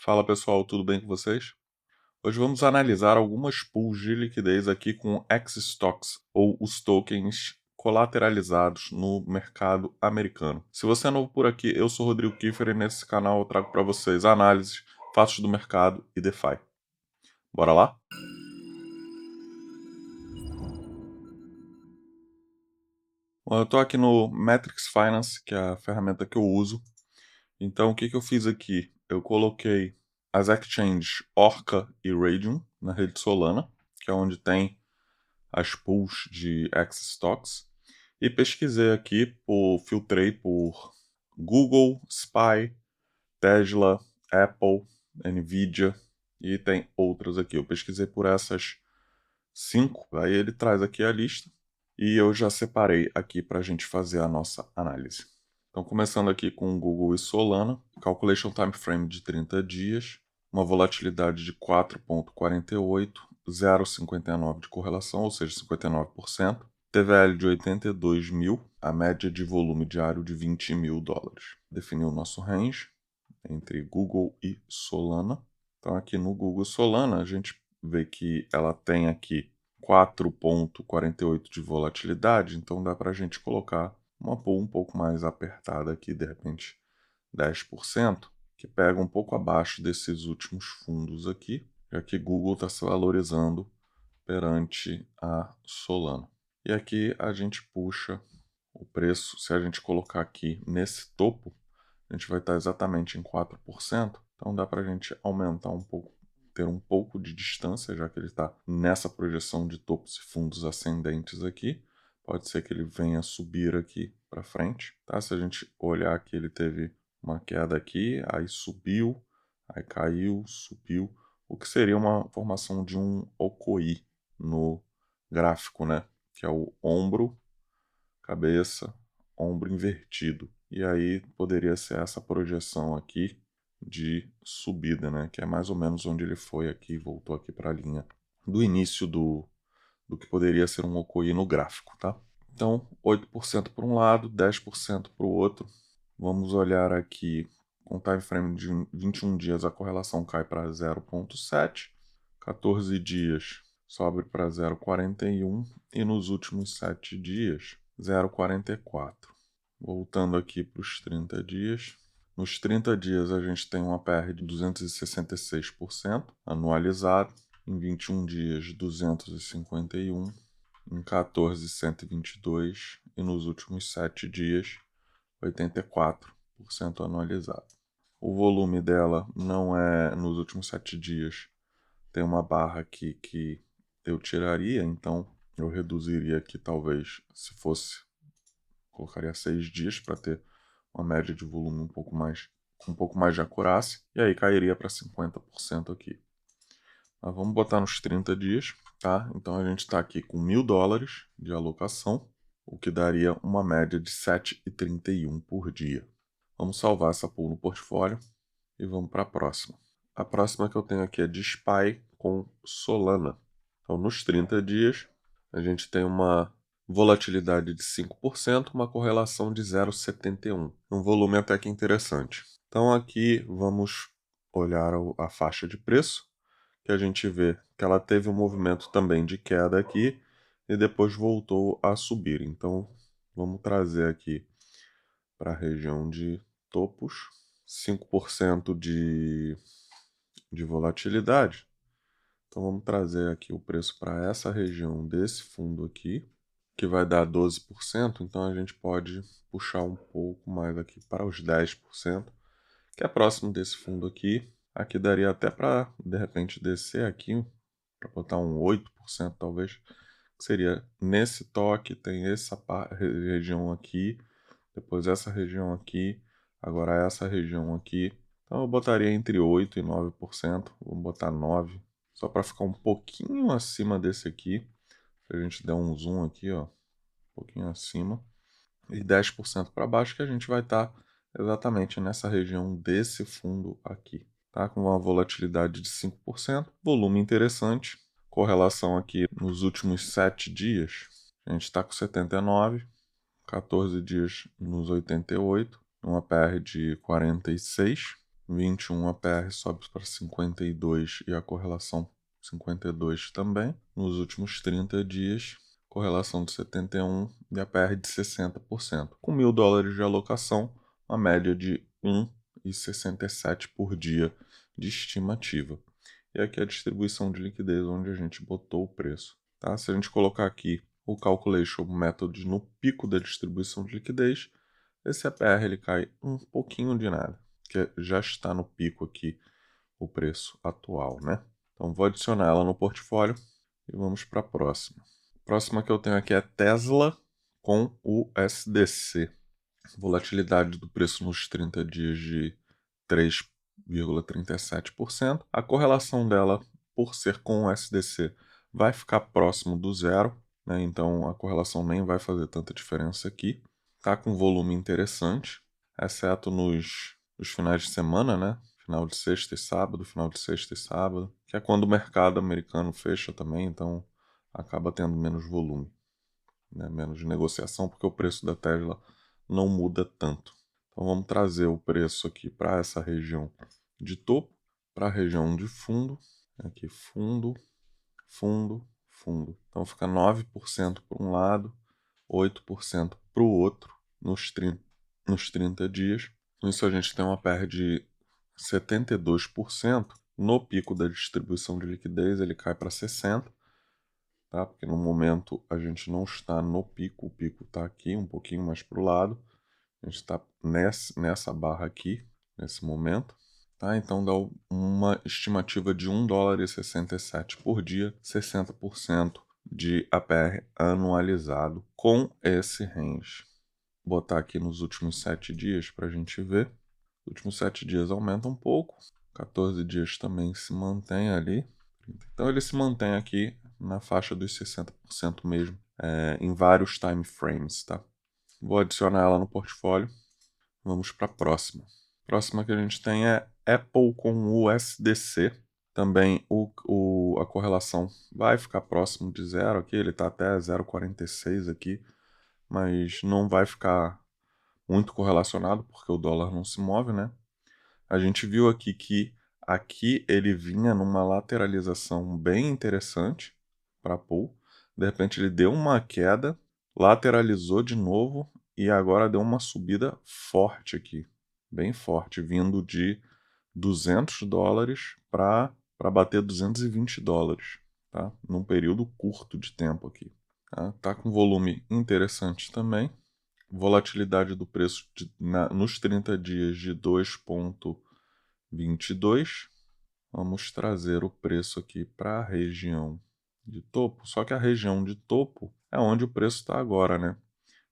Fala pessoal, tudo bem com vocês? Hoje vamos analisar algumas pools de liquidez aqui com X-Stocks, ou os tokens colateralizados no mercado americano. Se você é novo por aqui, eu sou Rodrigo Kiefer e nesse canal eu trago para vocês análises, fatos do mercado e DeFi. Bora lá? Bom, eu estou aqui no Matrix Finance, que é a ferramenta que eu uso. Então, o que eu fiz aqui? Eu coloquei as exchanges Orca e Radium na rede Solana, que é onde tem as pools de X-Stocks, e pesquisei aqui, filtrei por Google, SPY, Tesla, Apple, Nvidia, e tem outras aqui. Eu pesquisei por essas 5, aí ele traz aqui a lista, e eu já separei aqui para a gente fazer a nossa análise. Então, começando aqui com Google e Solana, Calculation Time Frame de 30 dias, uma volatilidade de 4,48, 0,59 de correlação, ou seja, 59%, TVL de 82 mil, a média de volume diário de 20 mil dólares. Definiu o nosso range entre Google e Solana. Então, aqui no Google Solana, a gente vê que ela tem aqui 4,48 de volatilidade, então dá para a gente colocar uma pool um pouco mais apertada aqui, de repente 10%, que pega um pouco abaixo desses últimos fundos aqui, já que Google está se valorizando perante a Solana. E aqui a gente puxa o preço, se a gente colocar aqui nesse topo, a gente vai estar exatamente em 4%, então dá para a gente aumentar um pouco, ter um pouco de distância, já que ele está nessa projeção de topos e fundos ascendentes aqui. Pode ser que ele venha subir aqui para frente, tá? Se a gente olhar que ele teve uma queda aqui, aí subiu, aí caiu, subiu, o que seria uma formação de um Okoi no gráfico, né? Que é o ombro, cabeça, ombro invertido. E aí poderia ser essa projeção aqui de subida, né? Que é mais ou menos onde ele foi aqui, voltou aqui para a linha do início do que poderia ser um Okoi no gráfico, tá? Então, 8% para um lado, 10% para o outro. Vamos olhar aqui com time frame de 21 dias, a correlação cai para 0,7, 14 dias sobe para 0,41 e nos últimos 7 dias 0,44. Voltando aqui para os 30 dias. Nos 30 dias a gente tem uma PR de 266% anualizado, em 21 dias 251, em 14 122 e nos últimos 7 dias 84% anualizado. O volume dela não é nos últimos 7 dias, tem uma barra aqui que eu tiraria, então eu reduziria aqui talvez, se fosse, colocaria 6 dias para ter uma média de volume com um pouco mais de acurácia, e aí cairia para 50% aqui. Mas vamos botar nos 30 dias, tá? Então a gente está aqui com $1.000 de alocação, o que daria uma média de 7,31 por dia. Vamos salvar essa pool no portfólio e vamos para a próxima. A próxima que eu tenho aqui é de SPY com Solana. Então, nos 30 dias, a gente tem uma volatilidade de 5%, uma correlação de 0,71. Um volume até que interessante. Então, aqui vamos olhar a faixa de preço, que a gente vê que ela teve um movimento também de queda aqui e depois voltou a subir. Então, vamos trazer aqui para a região de topos, 5% de volatilidade. Então vamos trazer aqui o preço para essa região desse fundo aqui, que vai dar 12%, então a gente pode puxar um pouco mais aqui para os 10%, que é próximo desse fundo aqui. Aqui daria até para, de repente, descer aqui, para botar um 8% talvez, que seria nesse toque, tem essa região aqui, depois essa região aqui, agora essa região aqui. Então eu botaria entre 8% e 9%, vamos botar 9%, só para ficar um pouquinho acima desse aqui. Se a gente der um zoom aqui, ó, um pouquinho acima, e 10% para baixo, que a gente vai estar exatamente nessa região desse fundo aqui, tá? Com uma volatilidade de 5%, volume interessante, correlação aqui nos últimos 7 dias, a gente está com 79, 14 dias nos 88, uma PR de 46, 21 a PR sobe para 52 e a correlação 52 também. Nos últimos 30 dias, correlação de 71 e a PR de 60%. Com $1.000 de alocação, uma média de 1,67 por dia de estimativa. E aqui a distribuição de liquidez, onde a gente botou o preço. Tá? Se a gente colocar aqui o Calculation Method no pico da distribuição de liquidez, esse APR ele cai um pouquinho de nada, que já está no pico aqui o preço atual, né? Então vou adicionar ela no portfólio e vamos para a próxima. A próxima que eu tenho aqui é Tesla com o SDC. Volatilidade do preço nos 30 dias de 3,37%. A correlação dela, por ser com o SDC, vai ficar próximo do zero, né? Então a correlação nem vai fazer tanta diferença aqui. Tá com volume interessante, exceto nos finais de semana, né? Final de sexta e sábado, que é quando o mercado americano fecha também, então acaba tendo menos volume, né? Menos negociação, porque o preço da Tesla não muda tanto. Então vamos trazer o preço aqui para essa região de topo, para a região de fundo, aqui fundo, fundo, fundo. Então fica 9% para um lado, 8% para o outro nos 30 dias. Com isso a gente tem uma perda de 72%. No pico da distribuição de liquidez ele cai para 60%. Tá? Porque no momento a gente não está no pico, o pico está aqui, um pouquinho mais para o lado. A gente está nessa barra aqui, nesse momento. Tá? Então dá uma estimativa de $1,67 por dia, 60% de APR anualizado com esse range. Vou botar aqui nos últimos 7 dias para a gente ver. Os últimos 7 dias aumenta um pouco, 14 dias também se mantém ali. Então ele se mantém aqui na faixa dos 60% mesmo, em vários time frames, tá? Vou adicionar ela no portfólio. Vamos para a próxima. A próxima que a gente tem é Apple com o USDC. Também a correlação vai ficar próximo de zero aqui, ele está até 0,46 aqui, mas não vai ficar muito correlacionado porque o dólar não se move, né? A gente viu aqui que aqui ele vinha numa lateralização bem interessante para Apple. De repente ele deu uma queda, lateralizou de novo e agora deu uma subida forte aqui, bem forte, vindo de $200 para bater $220, tá? Num período curto de tempo aqui. Tá com volume interessante também. Volatilidade do preço nos 30 dias de 2,22. Vamos trazer o preço aqui para a região de topo. Só que a região de topo é onde o preço está agora, né?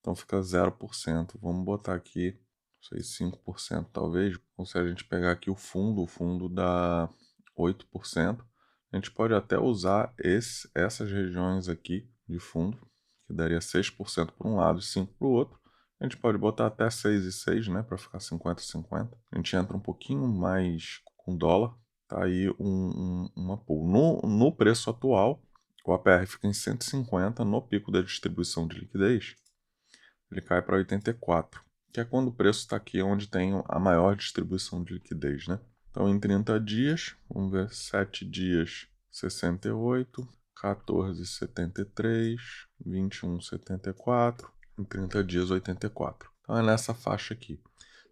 Então fica 0%. Vamos botar aqui, não sei, 5% talvez. Ou se a gente pegar aqui o fundo dá 8%. A gente pode até usar essas regiões aqui de fundo, que daria 6% para um lado e 5% para o outro. A gente pode botar até 6 e 6, né, para ficar 50-50. A gente entra um pouquinho mais com dólar. Tá aí uma pool. No preço atual, o APR fica em 150 no pico da distribuição de liquidez. Ele cai para 84, que é quando o preço está aqui onde tem a maior distribuição de liquidez, né? Então, em 30 dias, vamos ver, 7 dias, 68, 14, 73, 21, 74, em 30 dias, 84. Então, é nessa faixa aqui.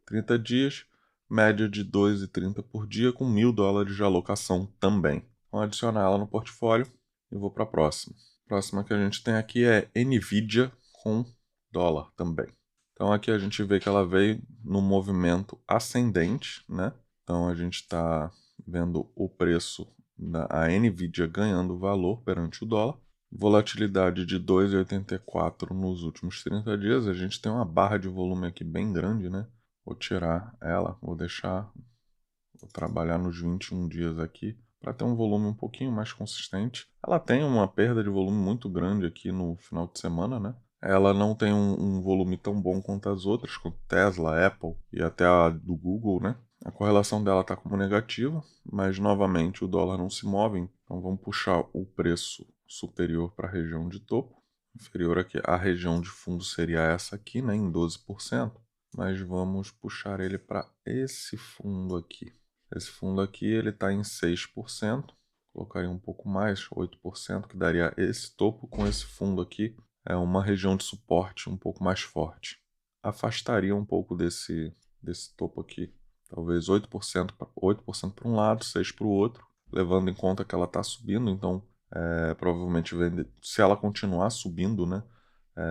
30 dias, média de 2,30 por dia, com $1.000 de alocação também. Vamos adicionar ela no portfólio e vou para a próxima. A próxima que a gente tem aqui é NVIDIA com dólar também. Então aqui a gente vê que ela veio no movimento ascendente, né? Então a gente está vendo o preço da NVIDIA ganhando valor perante o dólar. Volatilidade de 2,84 nos últimos 30 dias. A gente tem uma barra de volume aqui bem grande, né? Vou tirar ela, vou trabalhar nos 21 dias aqui para ter um volume um pouquinho mais consistente. Ela tem uma perda de volume muito grande aqui no final de semana, né? Ela não tem um volume tão bom quanto as outras, como Tesla, Apple e até a do Google, né? A correlação dela está como negativa, mas novamente o dólar não se move, então vamos puxar o preço superior para a região de topo. Inferior aqui, a região de fundo seria essa aqui, né, em 12%. mas vamos puxar ele para esse fundo aqui. Esse fundo aqui ele está em 6%, colocaria um pouco mais, 8%, que daria esse topo com esse fundo aqui. É uma região de suporte um pouco mais forte. Afastaria um pouco desse topo aqui, talvez 8% para um lado, 6% para o outro, levando em conta que ela está subindo, então provavelmente se ela continuar subindo, né,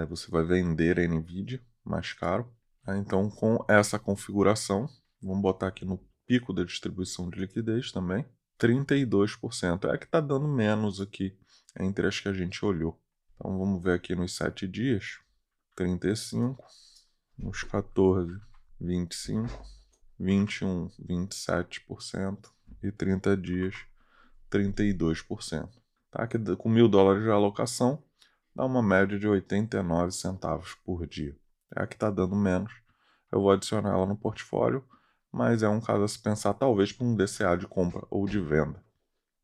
você vai vender a NVIDIA mais caro. Então, com essa configuração, vamos botar aqui no pico da distribuição de liquidez também, 32%. É a que está dando menos aqui entre as que a gente olhou. Então, vamos ver aqui nos 7 dias, 35%, nos 14, 25%, 21%, 27% e 30 dias, 32%. Tá? Que com $1.000 de alocação, dá uma média de 89 centavos por dia. É a que está dando menos. Eu vou adicionar ela no portfólio, mas é um caso a se pensar talvez para um DCA de compra ou de venda.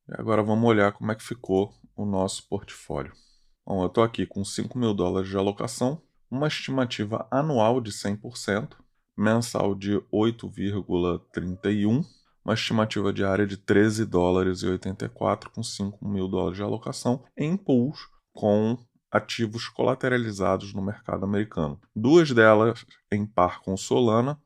E agora vamos olhar como é que ficou o nosso portfólio. Bom, eu estou aqui com $5.000 de alocação, uma estimativa anual de 100%, mensal de 8,31%, uma estimativa diária de $13,84 com $5.000 de alocação em pools com ativos colateralizados no mercado americano. 2 delas em par com Solana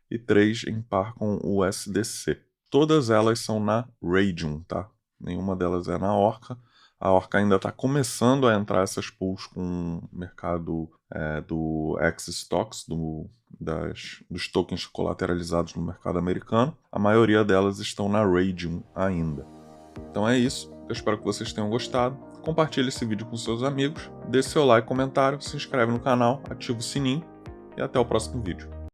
e 3 em par com o USDC. Todas elas são na Raydium, tá? Nenhuma delas é na Orca. A Orca ainda está começando a entrar essas pools com o mercado do X-Stocks, dos tokens colateralizados no mercado americano. A maioria delas estão na Raydium ainda. Então é isso. Eu espero que vocês tenham gostado. Compartilhe esse vídeo com seus amigos, deixe seu like, comentário, se inscreve no canal, ativa o sininho e até o próximo vídeo.